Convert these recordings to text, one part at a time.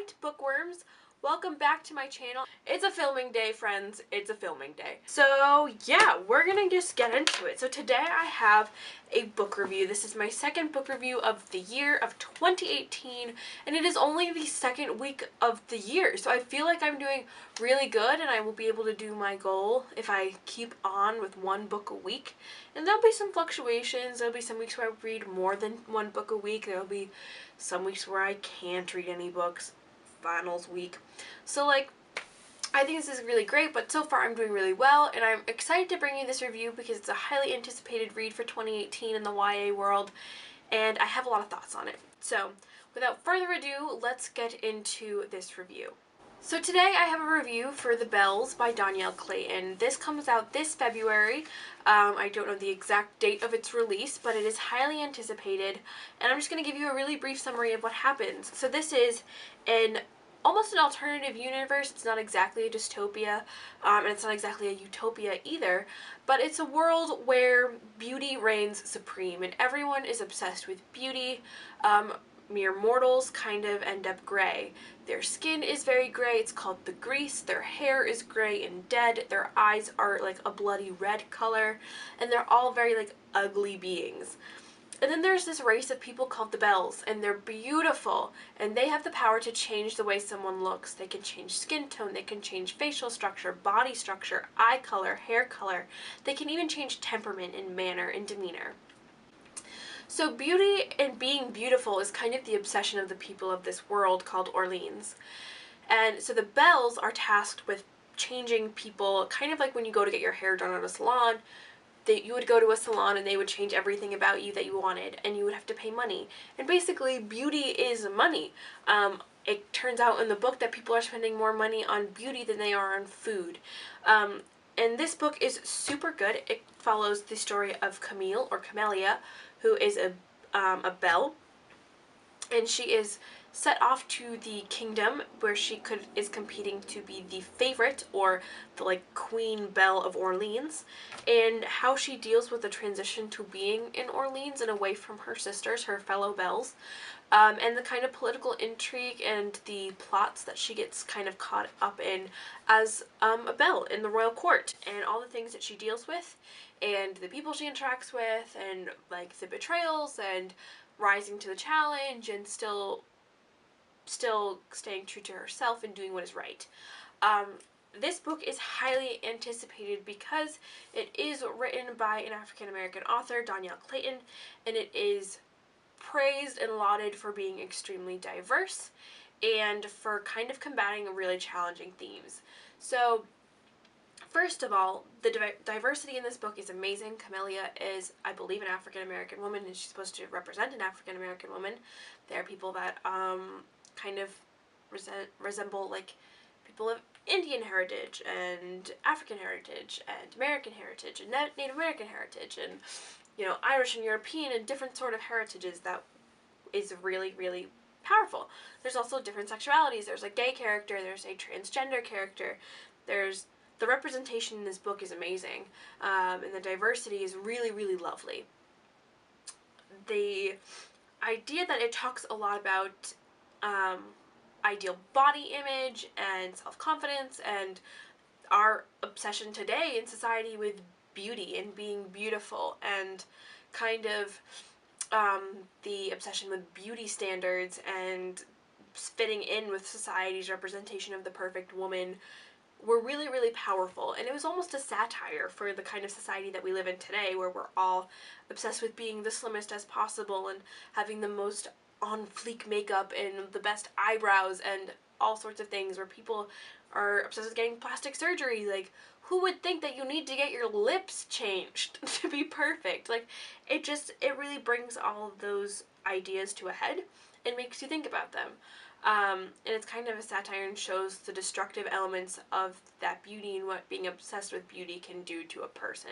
Alright, bookworms, welcome back to my channel. It's a filming day, friends. It's a filming day. So yeah, we're gonna just get into it. So today I have a book review. This is my second book review of the year of 2018, and it is only the second week of the year. So I feel like I'm doing really good, and I will be able to do my goal if I keep on with one book a week. And there'll be some fluctuations. There'll be some weeks where I read more than one book a week. There'll be some weeks where I can't read any books. Finals week. So like, I think this is really great, but so far I'm doing really well, and I'm excited to bring you this review because it's a highly anticipated read for 2018 in the YA world, and I have a lot of thoughts on it. So without further ado, let's get into this review. So today I have a review for The Bells by Dhonielle Clayton. This comes out this February. I don't know the exact date of its release, but it is highly anticipated, and I'm just going to give you a really brief summary of what happens. So this is almost an alternative universe. It's not exactly a dystopia, and it's not exactly a utopia either, but it's a world where beauty reigns supreme, and everyone is obsessed with beauty. Mere mortals kind of end up gray. Their skin is very gray, it's called the grease, their hair is gray and dead, their eyes are like a bloody red color, and they're all very like ugly beings. And then there's this race of people called the Bells, and they're beautiful, and they have the power to change the way someone looks. They can change skin tone, they can change facial structure, body structure, eye color, hair color. They can even change temperament and manner and demeanor. So beauty and being beautiful is kind of the obsession of the people of this world called Orleans. And so the Bells are tasked with changing people, kind of like when you go to get your hair done at a salon. You would go to a salon and they would change everything about you that you wanted, and you would have to pay money. And basically, beauty is money. It turns out in the book that people are spending more money on beauty than they are on food. And this book is super good. It follows the story of Camille, or Camellia, who is a belle, and she is set off to the kingdom where she is competing to be the favorite, or the like Queen Belle of Orleans, and how she deals with the transition to being in Orleans and away from her sisters, her fellow belles, and the kind of political intrigue and the plots that she gets kind of caught up in as a belle in the royal court, and all the things that she deals with, and the people she interacts with, and like the betrayals, and rising to the challenge, and still staying true to herself and doing what is right. This book is highly anticipated because it is written by an African-American author, Dhonielle Clayton, and it is praised and lauded for being extremely diverse and for kind of combating really challenging themes. So first of all, the diversity in this book is amazing. Camellia is, I believe, an African-American woman, and she's supposed to represent an African-American woman. There are people that kind of resemble like people of Indian heritage and African heritage and American heritage and Native American heritage, and you know, Irish and European and different sort of heritages. That is really, really powerful. There's also different sexualities. There's a gay character, there's a transgender character, the representation in this book is amazing, and the diversity is really, really lovely. The idea that it talks a lot about ideal body image and self-confidence, and our obsession today in society with beauty and being beautiful, and kind of the obsession with beauty standards and fitting in with society's representation of the perfect woman were really, really powerful. And it was almost a satire for the kind of society that we live in today, where we're all obsessed with being the slimmest as possible and having the most on fleek makeup and the best eyebrows and all sorts of things, where people are obsessed with getting plastic surgery. Like, who would think that you need to get your lips changed to be perfect? Like, it really brings all of those ideas to a head and makes you think about them. And it's kind of a satire and shows the destructive elements of that beauty and what being obsessed with beauty can do to a person.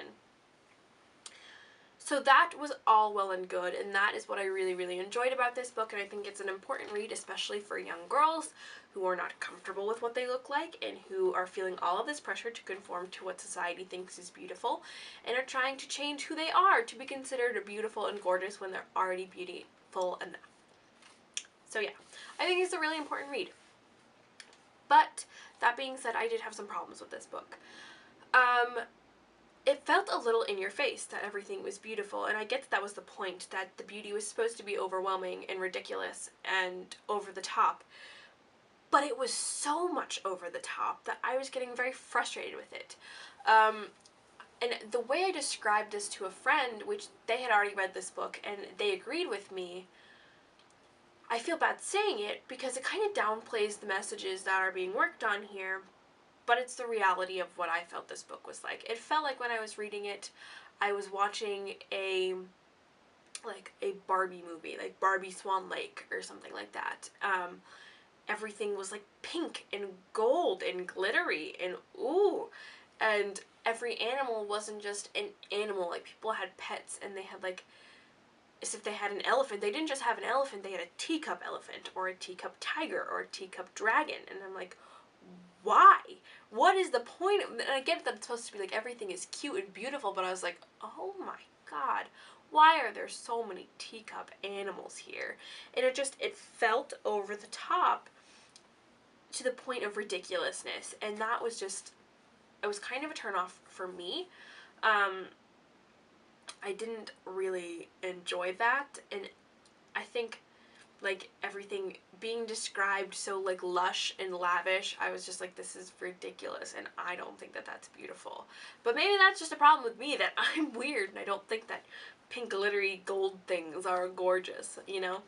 So that was all well and good, and that is what I really, really enjoyed about this book, and I think it's an important read, especially for young girls who are not comfortable with what they look like and who are feeling all of this pressure to conform to what society thinks is beautiful, and are trying to change who they are to be considered beautiful and gorgeous when they're already beautiful enough. So yeah, I think it's a really important read. But that being said, I did have some problems with this book. It felt a little in your face that everything was beautiful, and I get that that was the point, that the beauty was supposed to be overwhelming and ridiculous and over the top. But it was so much over the top that I was getting very frustrated with it. And the way I described this to a friend, which they had already read this book and they agreed with me, I feel bad saying it because it kind of downplays the messages that are being worked on here, but it's the reality of what I felt this book was like. It felt like when I was reading it, I was watching a Barbie movie, like Barbie Swan Lake or something like that. Everything was like pink and gold and glittery and ooh, and every animal wasn't just an animal. Like, people had pets and they had like, as if they had an elephant, they didn't just have an elephant, they had a teacup elephant or a teacup tiger or a teacup dragon. And I'm like, why? What is the point? And I get that it's supposed to be like everything is cute and beautiful, but I was like, oh my god, why are there so many teacup animals here? And it felt over the top to the point of ridiculousness, and that was just, it was kind of a turnoff for me. I didn't really enjoy that, and I think like everything being described so like lush and lavish, I was just like, this is ridiculous, and I don't think that that's beautiful. But maybe that's just a problem with me, that I'm weird and I don't think that pink glittery gold things are gorgeous, you know?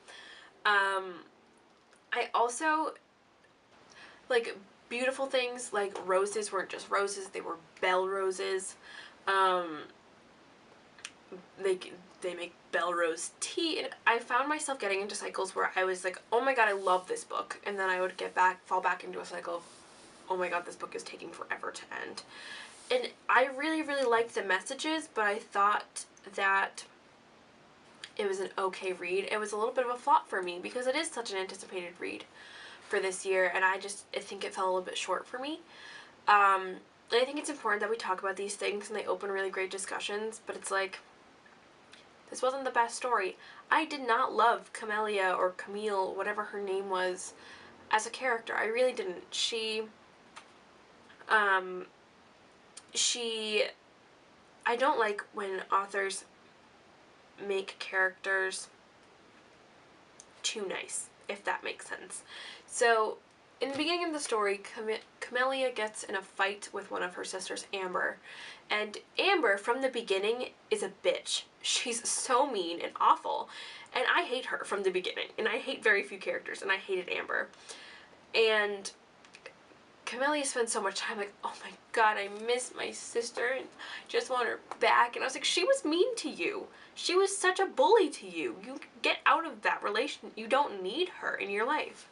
I also, like, beautiful things like roses weren't just roses, they were bell roses. They make bell rose tea, and I found myself getting into cycles where I was like, oh my god, I love this book, and then I would fall back into a cycle of, oh my god, this book is taking forever to end. And I really, really liked the messages, but I thought that it was an okay read. It was a little bit of a flop for me because it is such an anticipated read for this year, and I think it fell a little bit short for me. And I think it's important that we talk about these things and they open really great discussions, but it's like, this wasn't the best story. I did not love Camellia, or Camille, whatever her name was, as a character. I really didn't. I don't like when authors make characters too nice, if that makes sense. So, in the beginning of the story, Camellia gets in a fight with one of her sisters, Amber. And Amber, from the beginning, is a bitch. She's so mean and awful. And I hate her from the beginning. And I hate very few characters, and I hated Amber. And Camellia spends so much time like, oh my god, I miss my sister, and I just want her back. And I was like, she was mean to you. She was such a bully to you. You get out of that relation. You don't need her in your life.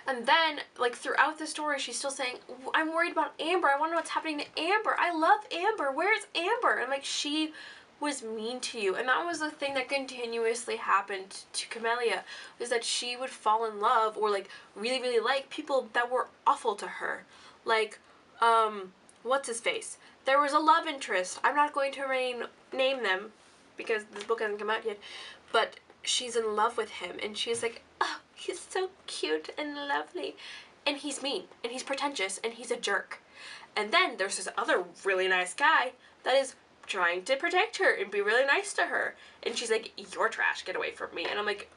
And then, like, throughout the story, she's still saying, I'm worried about Amber. I want to know what's happening to Amber. I love Amber. Where's Amber? And, like, she was mean to you. And that was the thing that continuously happened to Camellia, was that she would fall in love or, like, really, really like people that were awful to her. Like, what's his face? There was a love interest. I'm not going to name them because this book hasn't come out yet. But she's in love with him, and she's like, oh, he's so cute and lovely. And he's mean, and he's pretentious, and he's a jerk. And then there's this other really nice guy that is trying to protect her and be really nice to her. And she's like, you're trash, get away from me. And I'm like,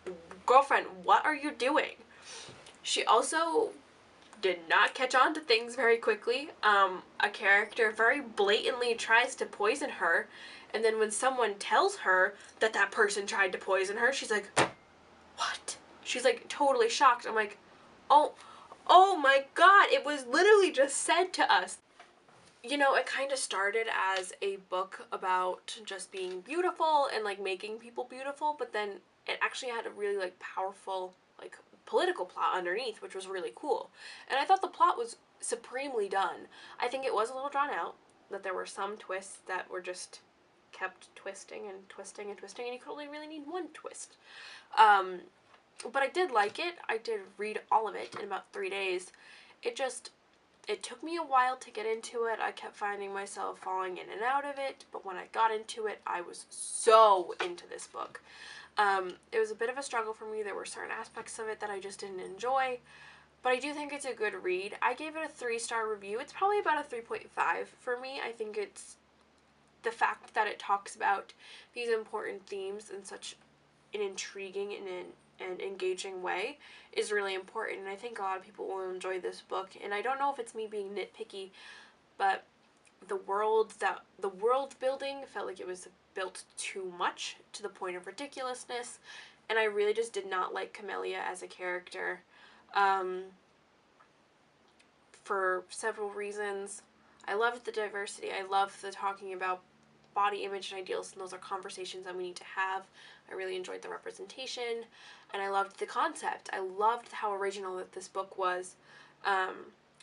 girlfriend, what are you doing? She also did not catch on to things very quickly. A character very blatantly tries to poison her, and then when someone tells her that that person tried to poison her, she's like, what? She's like totally shocked. I'm like, oh my god, it was literally just said to us. You know, it kind of started as a book about just being beautiful and like making people beautiful, but then it actually had a really like powerful like political plot underneath, which was really cool. And I thought the plot was supremely done. I think it was a little drawn out, that there were some twists that were just kept twisting and twisting and twisting, and you could only really need one twist. But I did like it. I did read all of it in about 3 days. It took me a while to get into it. I kept finding myself falling in and out of it, but when I got into it, I was so into this book. It was a bit of a struggle for me. There were certain aspects of it that I just didn't enjoy, but I do think it's a good read. I gave it a 3-star review. It's probably about a 3.5 for me. I think it's the fact that it talks about these important themes in such an intriguing and engaging way is really important, and I think a lot of people will enjoy this book. And I don't know if it's me being nitpicky, but the world building felt like it was built too much to the point of ridiculousness, and I really just did not like Camellia as a character, for several reasons. I loved the diversity. I loved the talking about body image and ideals, and those are conversations that we need to have. I really enjoyed the representation, and I loved the concept. I loved how original that this book was.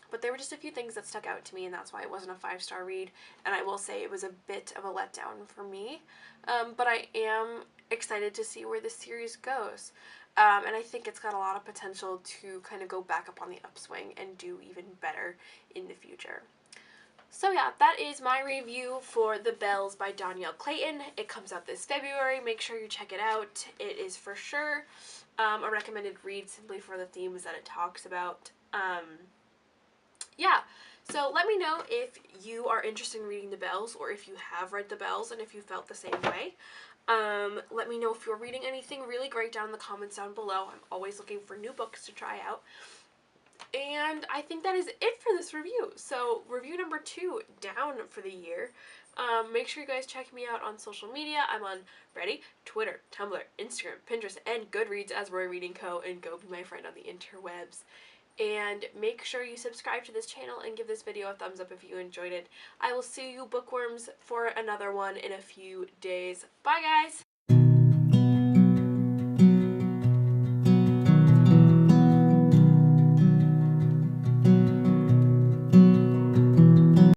But there were just a few things that stuck out to me, and that's why it wasn't a 5-star read. And I will say it was a bit of a letdown for me. But I am excited to see where this series goes. And I think it's got a lot of potential to kind of go back up on the upswing and do even better in the future. So yeah, that is my review for The Bells by Dhonielle Clayton. It comes out this February. Make sure you check it out. It is for sure a recommended read simply for the themes that it talks about. Yeah, so let me know if you are interested in reading The Bells, or if you have read The Bells and if you felt the same way. Let me know if you're reading anything really great down in the comments down below. I'm always looking for new books to try out. And I think that is it for this review. So review number 2 down for the year. Make sure you guys check me out on social media. I'm on Reddit, Twitter, Tumblr, Instagram, Pinterest, and Goodreads as RoyReadingCo, and go be my friend on the interwebs. And make sure you subscribe to this channel and give this video a thumbs up if you enjoyed it. I will see you bookworms for another one in a few days. Bye guys!